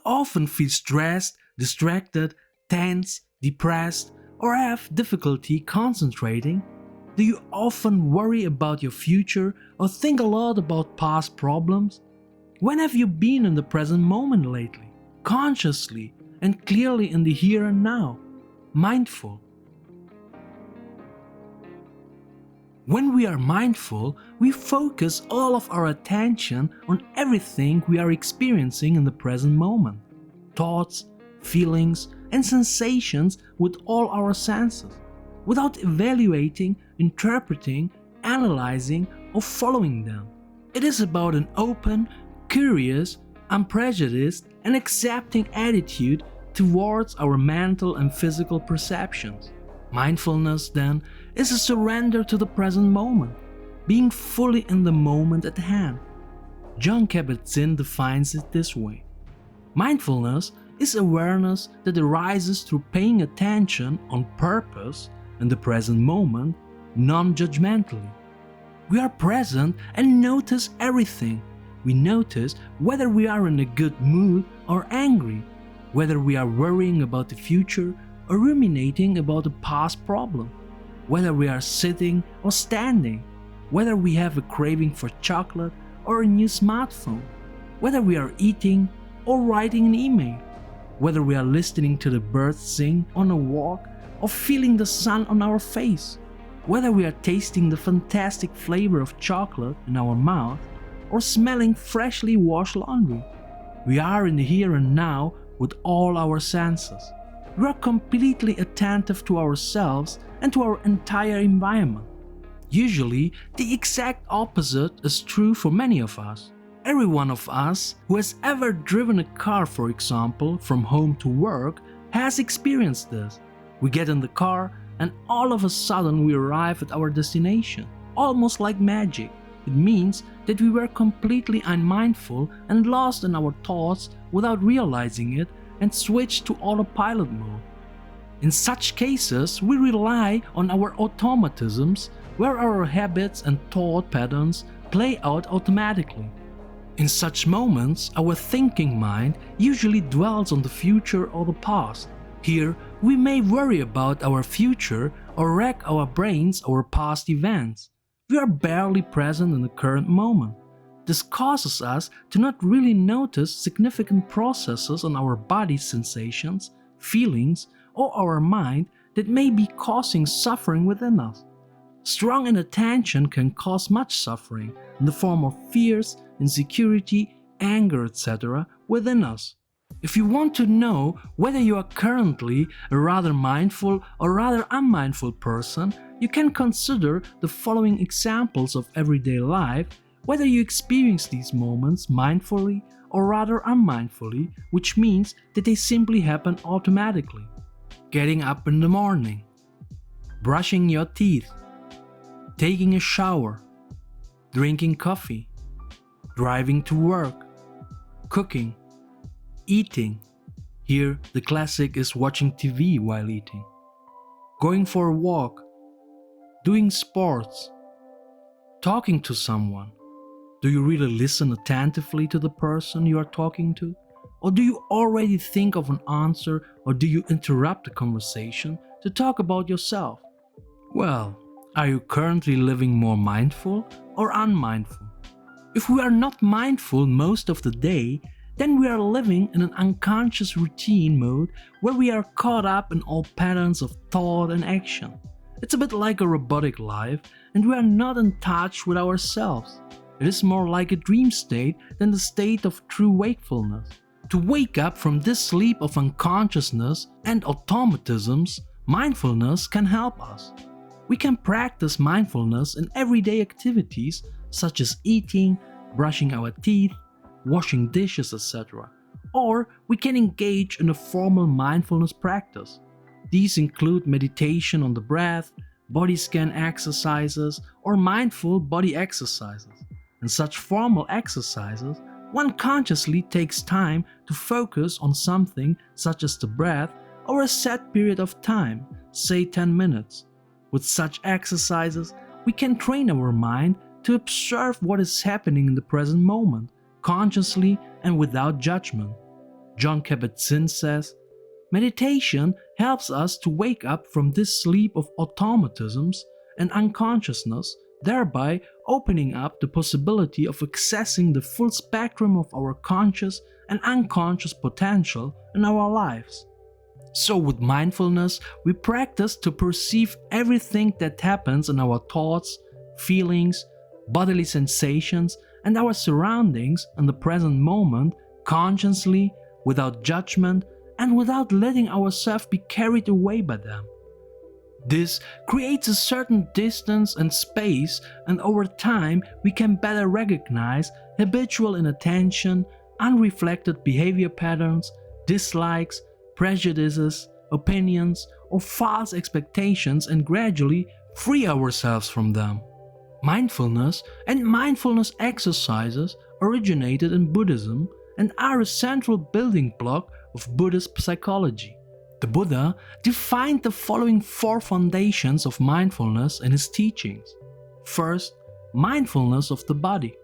often feel stressed, distracted, tense, depressed, or have difficulty concentrating? Do you often worry about your future or think a lot about past problems? When have you been in the present moment lately, consciously and clearly in the here and now, mindful? When we are mindful, we focus all of our attention on everything we are experiencing in the present moment. Thoughts, feelings, and sensations with all our senses, without evaluating, interpreting, analyzing, or following them. It is about an open, curious, unprejudiced, and accepting attitude towards our mental and physical perceptions. Mindfulness, then, is a surrender to the present moment, being fully in the moment at hand. Jon Kabat-Zinn defines it this way: mindfulness is awareness that arises through paying attention on purpose in the present moment, non-judgmentally. We are present and notice everything. We notice whether we are in a good mood or angry, whether we are worrying about the future or ruminating about a past problem, whether we are sitting or standing, whether we have a craving for chocolate or a new smartphone, whether we are eating or writing an email, whether we are listening to the birds sing on a walk or feeling the sun on our face, whether we are tasting the fantastic flavor of chocolate in our mouth or smelling freshly washed laundry. We are in the here and now with all our senses. We are completely attentive to ourselves and to our entire environment. Usually, the exact opposite is true for many of us. Every one of us who has ever driven a car, for example, from home to work, has experienced this. We get in the car and all of a sudden we arrive at our destination, almost like magic. It means that we were completely unmindful and lost in our thoughts without realizing it, and switch to autopilot mode. In such cases, we rely on our automatisms, where our habits and thought patterns play out automatically. In such moments, our thinking mind usually dwells on the future or the past. Here, we may worry about our future or rack our brains over past events. We are barely present in the current moment. This causes us to not really notice significant processes on our body's sensations, feelings, or our mind that may be causing suffering within us. Strong inattention can cause much suffering in the form of fears, insecurity, anger, etc. within us. If you want to know whether you are currently a rather mindful or rather unmindful person, you can consider the following examples of everyday life, whether you experience these moments mindfully or rather unmindfully, which means that they simply happen automatically. Getting up in the morning, brushing your teeth, taking a shower, drinking coffee, driving to work, cooking, eating. Here the classic is watching TV while eating, going for a walk, doing sports, talking to someone. Do you really listen attentively to the person you are talking to? Or do you already think of an answer, or do you interrupt the conversation to talk about yourself? Well, are you currently living more mindful or unmindful? If we are not mindful most of the day, then we are living in an unconscious routine mode where we are caught up in all patterns of thought and action. It's a bit like a robotic life, and we are not in touch with ourselves. It is more like a dream state than the state of true wakefulness. To wake up from this sleep of unconsciousness and automatisms, mindfulness can help us. We can practice mindfulness in everyday activities such as eating, brushing our teeth, washing dishes, etc. Or we can engage in a formal mindfulness practice. These include meditation on the breath, body scan exercises, or mindful body exercises. In such formal exercises, one consciously takes time to focus on something such as the breath or a set period of time, say 10 minutes. With such exercises, we can train our mind to observe what is happening in the present moment, consciously and without judgment. Jon Kabat-Zinn says, meditation helps us to wake up from this sleep of automatisms and unconsciousness, thereby opening up the possibility of accessing the full spectrum of our conscious and unconscious potential in our lives. So with mindfulness, we practice to perceive everything that happens in our thoughts, feelings, bodily sensations, and our surroundings in the present moment consciously, without judgment, and without letting ourselves be carried away by them. This creates a certain distance and space, and over time we can better recognize habitual inattention, unreflected behavior patterns, dislikes, prejudices, opinions, or false expectations, and gradually free ourselves from them. Mindfulness and mindfulness exercises originated in Buddhism and are a central building block of Buddhist psychology. The Buddha defined the following 4 foundations of mindfulness in his teachings. First, mindfulness of the body.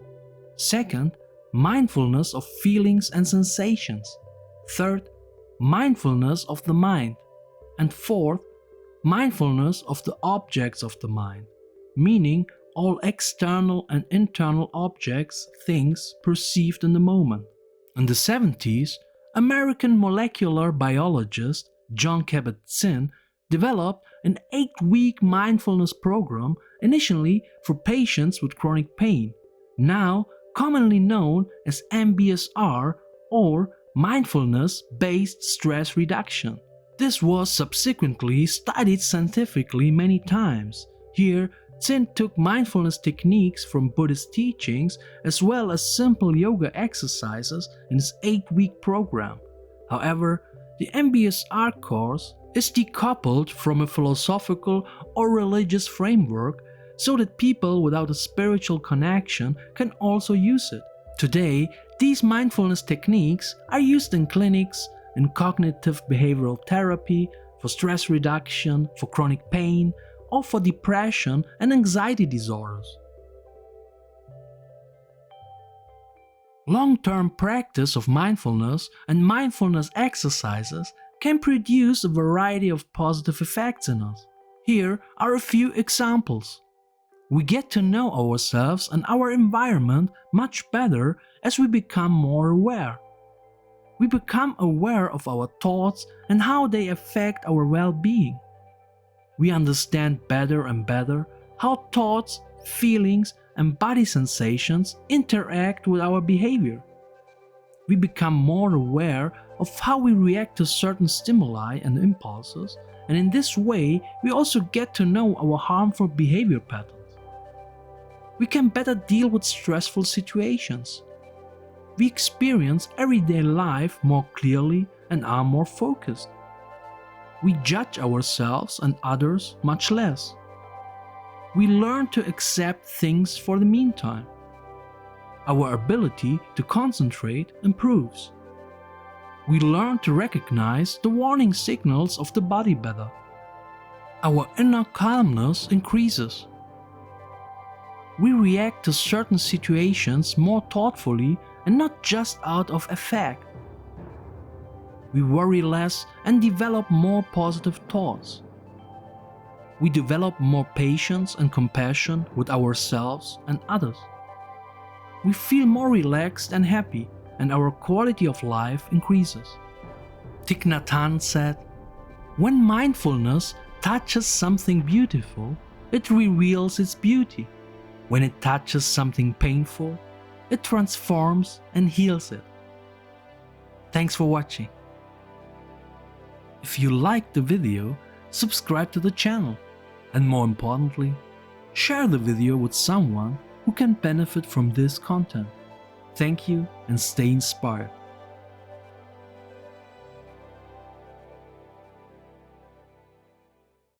Second, mindfulness of feelings and sensations. Third, mindfulness of the mind. And fourth, mindfulness of the objects of the mind, meaning all external and internal objects, things perceived in the moment. In the 70s, American molecular biologist Jon Kabat-Zinn developed an 8-week mindfulness program initially for patients with chronic pain, now commonly known as MBSR or mindfulness-based stress reduction. This was subsequently studied scientifically many times. Here, Zinn took mindfulness techniques from Buddhist teachings as well as simple yoga exercises in his 8-week program. However, the MBSR course is decoupled from a philosophical or religious framework so that people without a spiritual connection can also use it. Today, these mindfulness techniques are used in clinics, in cognitive behavioral therapy, for stress reduction, for chronic pain, or for depression and anxiety disorders. Long-term practice of mindfulness and mindfulness exercises can produce a variety of positive effects in us. Here are a few examples. We get to know ourselves and our environment much better as we become more aware. We become aware of our thoughts and how they affect our well-being. We understand better and better how thoughts, feelings, and body sensations interact with our behavior. We become more aware of how we react to certain stimuli and impulses, and in this way we also get to know our harmful behavior patterns. We can better deal with stressful situations. We experience everyday life more clearly and are more focused. We judge ourselves and others much less. We learn to accept things for the meantime. Our ability to concentrate improves. We learn to recognize the warning signals of the body better. Our inner calmness increases. We react to certain situations more thoughtfully and not just out of affect. We worry less and develop more positive thoughts. We develop more patience and compassion with ourselves and others. We feel more relaxed and happy, and our quality of life increases. Thich Nhat Hanh said, "When mindfulness touches something beautiful, it reveals its beauty. When it touches something painful, it transforms and heals it." Thanks for watching. If you liked the video, subscribe to the channel. And more importantly, share the video with someone who can benefit from this content. Thank you and stay inspired.